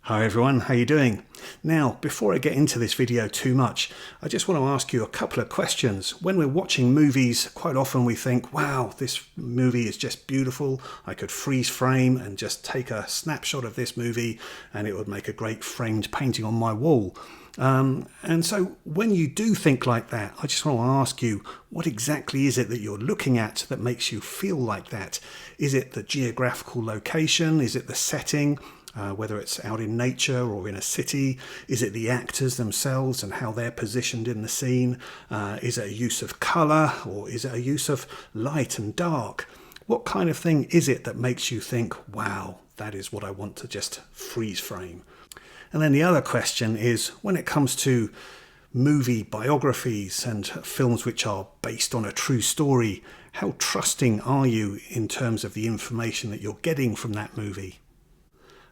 Hi everyone, how you doing? Now, before I get into this video too much, I just want to ask you a couple of questions. When we're watching movies, quite often we think, wow, this movie is just beautiful. I could freeze frame and just take a snapshot of this movie and it would make a great framed painting on my wall. And so when you do think like that, I just want to ask you, what exactly is it that you're looking at that makes you feel like that? Is it the geographical location? Is it the setting? Whether it's out in nature or in a city? Is it the actors themselves and how they're positioned in the scene? Is it a use of colour, or is it a use of light and dark? What kind of thing is it that makes you think, wow, that is what I want to just freeze frame? And then the other question is, when it comes to movie biographies and films which are based on a true story, how trusting are you in terms of the information that you're getting from that movie?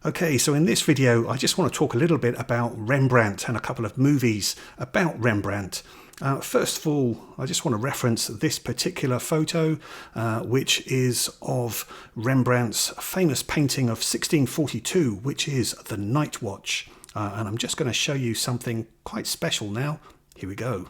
Okay, so in this video, I just want to talk a little bit about Rembrandt and a couple of movies about Rembrandt. First of all, I just want to reference this particular photo, which is of Rembrandt's famous painting of 1642, which is The Night Watch. And I'm just going to show you something quite special now. Here we go.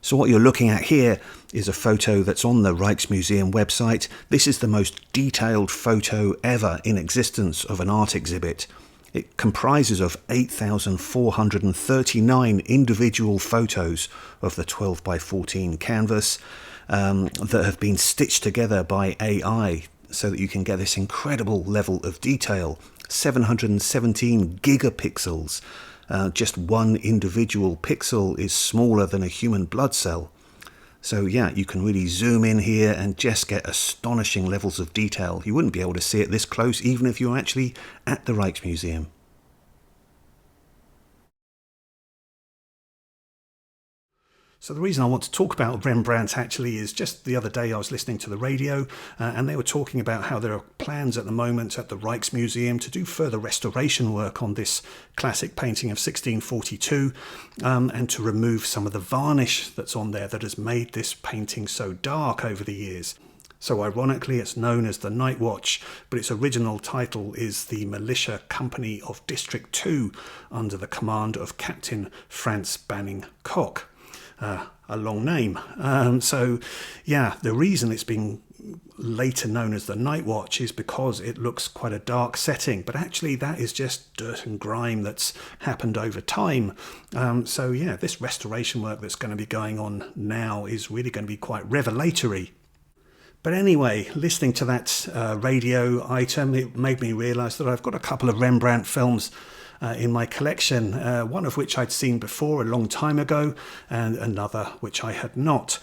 So what you're looking at here is a photo that's on the Rijksmuseum website. This is the most detailed photo ever in existence of an art exhibit. It comprises of 8,439 individual photos of the 12 by 14 canvas that have been stitched together by AI so that you can get this incredible level of detail. 717 gigapixels. Just one individual pixel is smaller than a human blood cell. So yeah, you can really zoom in here and just get astonishing levels of detail. You wouldn't be able to see it this close even if you're actually at the Rijksmuseum. So the reason I want to talk about Rembrandt actually is just the other day I was listening to the radio and they were talking about how there are plans at the moment at the Rijksmuseum to do further restoration work on this classic painting of 1642 and to remove some of the varnish that's on there that has made this painting so dark over the years. So ironically, it's known as the Night Watch, but its original title is the Militia Company of District 2 under the command of Captain Franz Banning Koch. A long name. So yeah, the reason it's been later known as the Night Watch is because it looks quite a dark setting, but actually that is just dirt and grime that's happened over time. So yeah, this restoration work that's going to be going on now is really going to be quite revelatory. But anyway, listening to that radio item, it made me realise that I've got a couple of Rembrandt films in my collection, one of which I'd seen before a long time ago and another which I had not.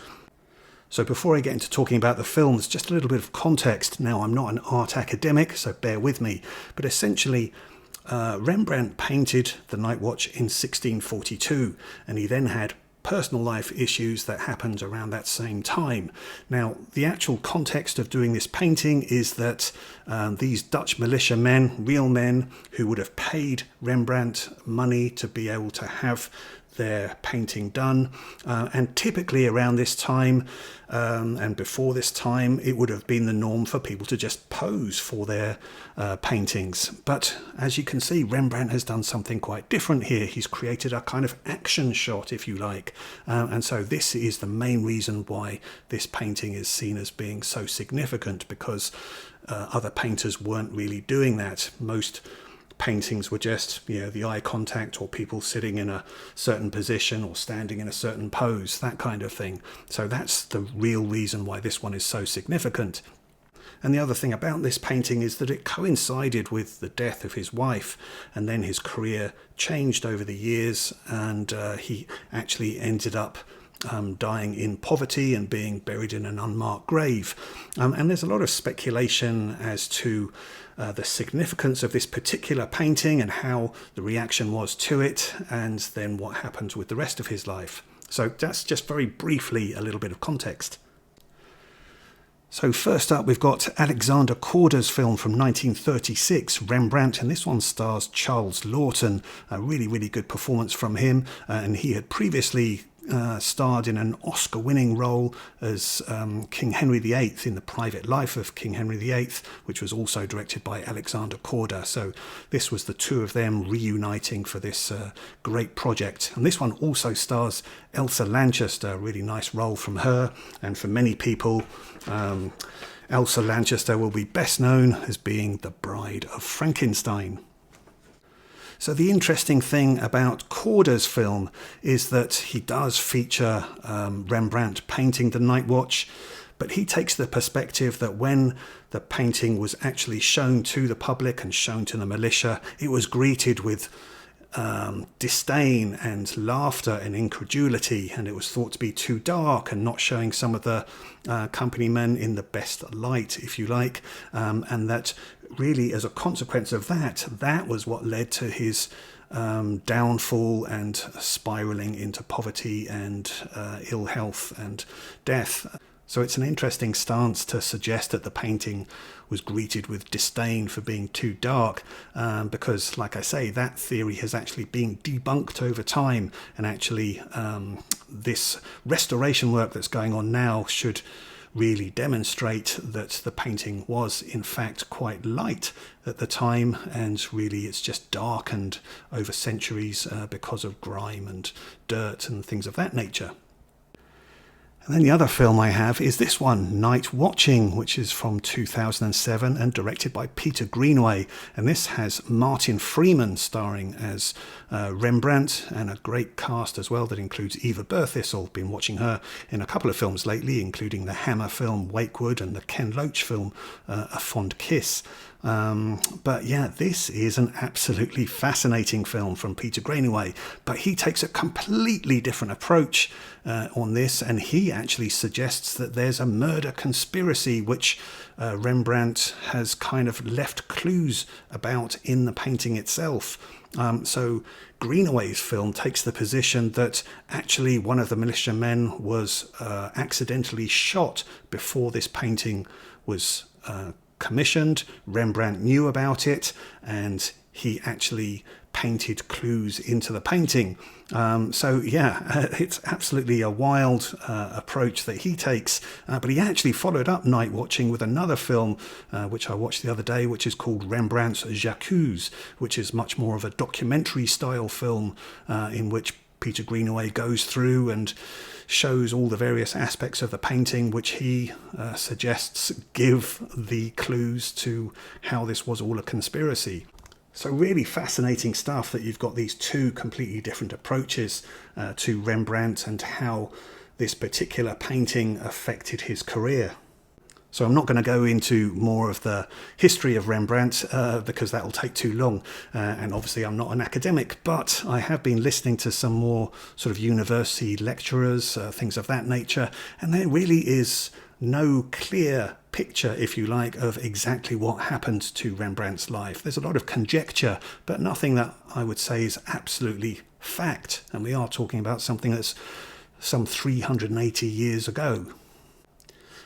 So before I get into talking about the films, just a little bit of context. Now, I'm not an art academic, so bear with me, but essentially Rembrandt painted The Night Watch in 1642 and he then had personal life issues that happened around that same time. Now, the actual context of doing this painting is that these Dutch militia men, real men, who would have paid Rembrandt money to be able to have their painting done, and typically around this time and before this time it would have been the norm for people to just pose for their paintings. But as you can see, Rembrandt has done something quite different here. He's created a kind of action shot, if you like, and so this is the main reason why this painting is seen as being so significant, because other painters weren't really doing that. Most paintings were just, the eye contact or people sitting in a certain position or standing in a certain pose, that kind of thing. So that's the real reason why this one is so significant. And the other thing about this painting is that it coincided with the death of his wife, and then his career changed over the years, and he actually ended up dying in poverty and being buried in an unmarked grave. And there's a lot of speculation as to the significance of this particular painting and how the reaction was to it, and then what happens with the rest of his life. So that's just very briefly a little bit of context. So first up, we've got Alexander Korda's film from 1936, Rembrandt, and this one stars Charles Laughton. A really, really good performance from him, and he had previously starred in an Oscar-winning role as King Henry VIII in The Private Life of King Henry VIII, which was also directed by Alexander Korda. So this was the two of them reuniting for this great project. And this one also stars Elsa Lanchester, a really nice role from her. And for many people, Elsa Lanchester will be best known as being the Bride of Frankenstein. So the interesting thing about Korda's film is that he does feature Rembrandt painting the Night Watch, but he takes the perspective that when the painting was actually shown to the public and shown to the militia, it was greeted with disdain and laughter and incredulity, and it was thought to be too dark and not showing some of the company men in the best light, if you like, and that really as a consequence of that was what led to his downfall and spiraling into poverty and ill health and death. So it's an interesting stance to suggest that the painting was greeted with disdain for being too dark, because, like I say, that theory has actually been debunked over time, and actually this restoration work that's going on now should really demonstrate that the painting was in fact quite light at the time, and really it's just darkened over centuries because of grime and dirt and things of that nature. And then the other film I have is this one, Night Watching, which is from 2007 and directed by Peter Greenaway. And this has Martin Freeman starring as Rembrandt, and a great cast as well that includes Eva Berthistle. Been watching her in a couple of films lately, including the Hammer film Wakewood and the Ken Loach film A Fond Kiss. But yeah, this is an absolutely fascinating film from Peter Greenaway, but he takes a completely different approach on this, and he actually suggests that there's a murder conspiracy which Rembrandt has kind of left clues about in the painting itself. So Greenaway's film takes the position that actually one of the militiamen was accidentally shot before this painting was commissioned. Rembrandt knew about it, and he actually painted clues into the painting. So yeah, it's absolutely a wild approach that he takes, but he actually followed up Night Watching with another film which I watched the other day, which is called Rembrandt's J'accuse, which is much more of a documentary style film in which Peter Greenaway goes through and shows all the various aspects of the painting which he suggests give the clues to how this was all a conspiracy. So really fascinating stuff that you've got these two completely different approaches to Rembrandt and how this particular painting affected his career. So I'm not going to go into more of the history of Rembrandt because that will take too long. And obviously I'm not an academic, but I have been listening to some more sort of university lecturers, things of that nature. And there really is no clear picture, if you like, of exactly what happened to Rembrandt's life. There's a lot of conjecture, but nothing that I would say is absolutely fact. And we are talking about something that's some 380 years ago.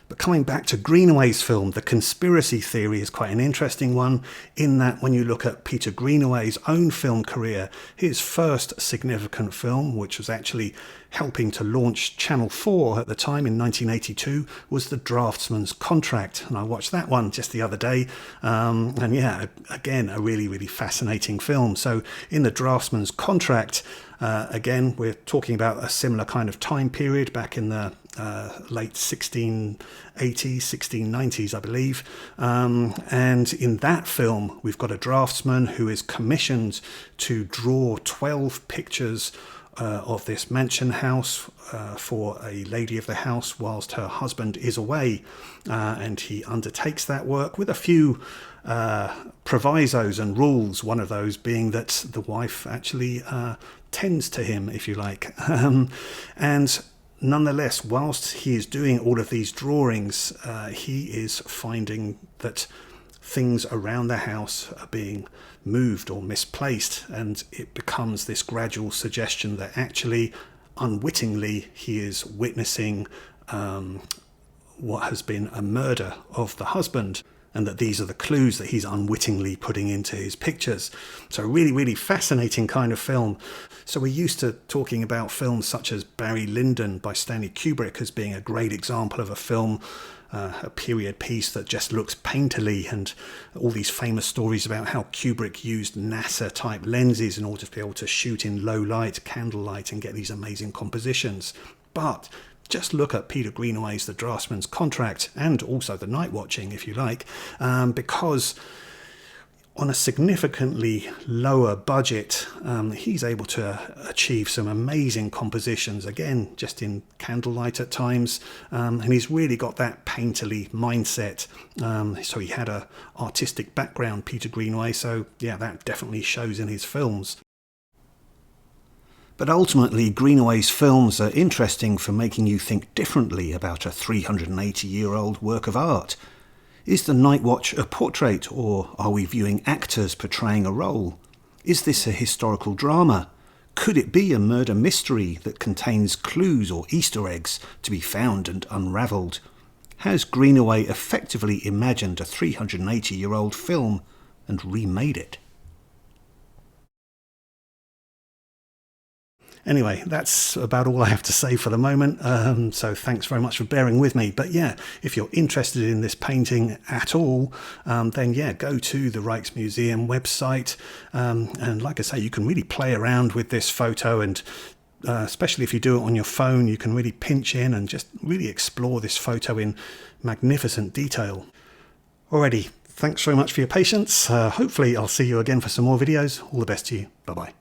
But coming back to Greenaway's film, the conspiracy theory is quite an interesting one, in that when you look at Peter Greenaway's own film career, his first significant film, which was actually helping to launch Channel 4 at the time in 1982, was The Draftsman's Contract. And I watched that one just the other day. And yeah, again, a really, really fascinating film. So in The Draftsman's Contract, again, we're talking about a similar kind of time period back in the late 1680s, 1690s, I believe. And in that film, we've got a draftsman who is commissioned to draw 12 pictures of this mansion house for a lady of the house whilst her husband is away. And he undertakes that work with a few provisos and rules, one of those being that the wife actually tends to him, if you like. And nonetheless, whilst he is doing all of these drawings, he is finding that things around the house are being moved or misplaced, and it becomes this gradual suggestion that actually, unwittingly, he is witnessing what has been a murder of the husband. and that these are the clues that he's unwittingly putting into his pictures. So really, really fascinating kind of film. So we're used to talking about films such as Barry Lyndon by Stanley Kubrick as being a great example of a film, a period piece that just looks painterly, and all these famous stories about how Kubrick used NASA type lenses in order to be able to shoot in low light, candlelight, and get these amazing compositions. But just look at Peter Greenaway's The Draftsman's Contract, and also The Night Watching, if you like, because on a significantly lower budget, he's able to achieve some amazing compositions, again, just in candlelight at times, and he's really got that painterly mindset. So he had an artistic background, Peter Greenaway, so yeah, that definitely shows in his films. But ultimately, Greenaway's films are interesting for making you think differently about a 380-year-old work of art. Is The Night Watch a portrait, or are we viewing actors portraying a role? Is this a historical drama? Could it be a murder mystery that contains clues or Easter eggs to be found and unravelled? Has Greenaway effectively imagined a 380-year-old film and remade it? Anyway, that's about all I have to say for the moment, so thanks very much for bearing with me. But yeah, if you're interested in this painting at all, then yeah, go to the Rijksmuseum website, and like I say, you can really play around with this photo, and especially if you do it on your phone, you can really pinch in and just really explore this photo in magnificent detail. Alrighty, thanks very much for your patience. Hopefully I'll see you again for some more videos. All the best to you. Bye-bye.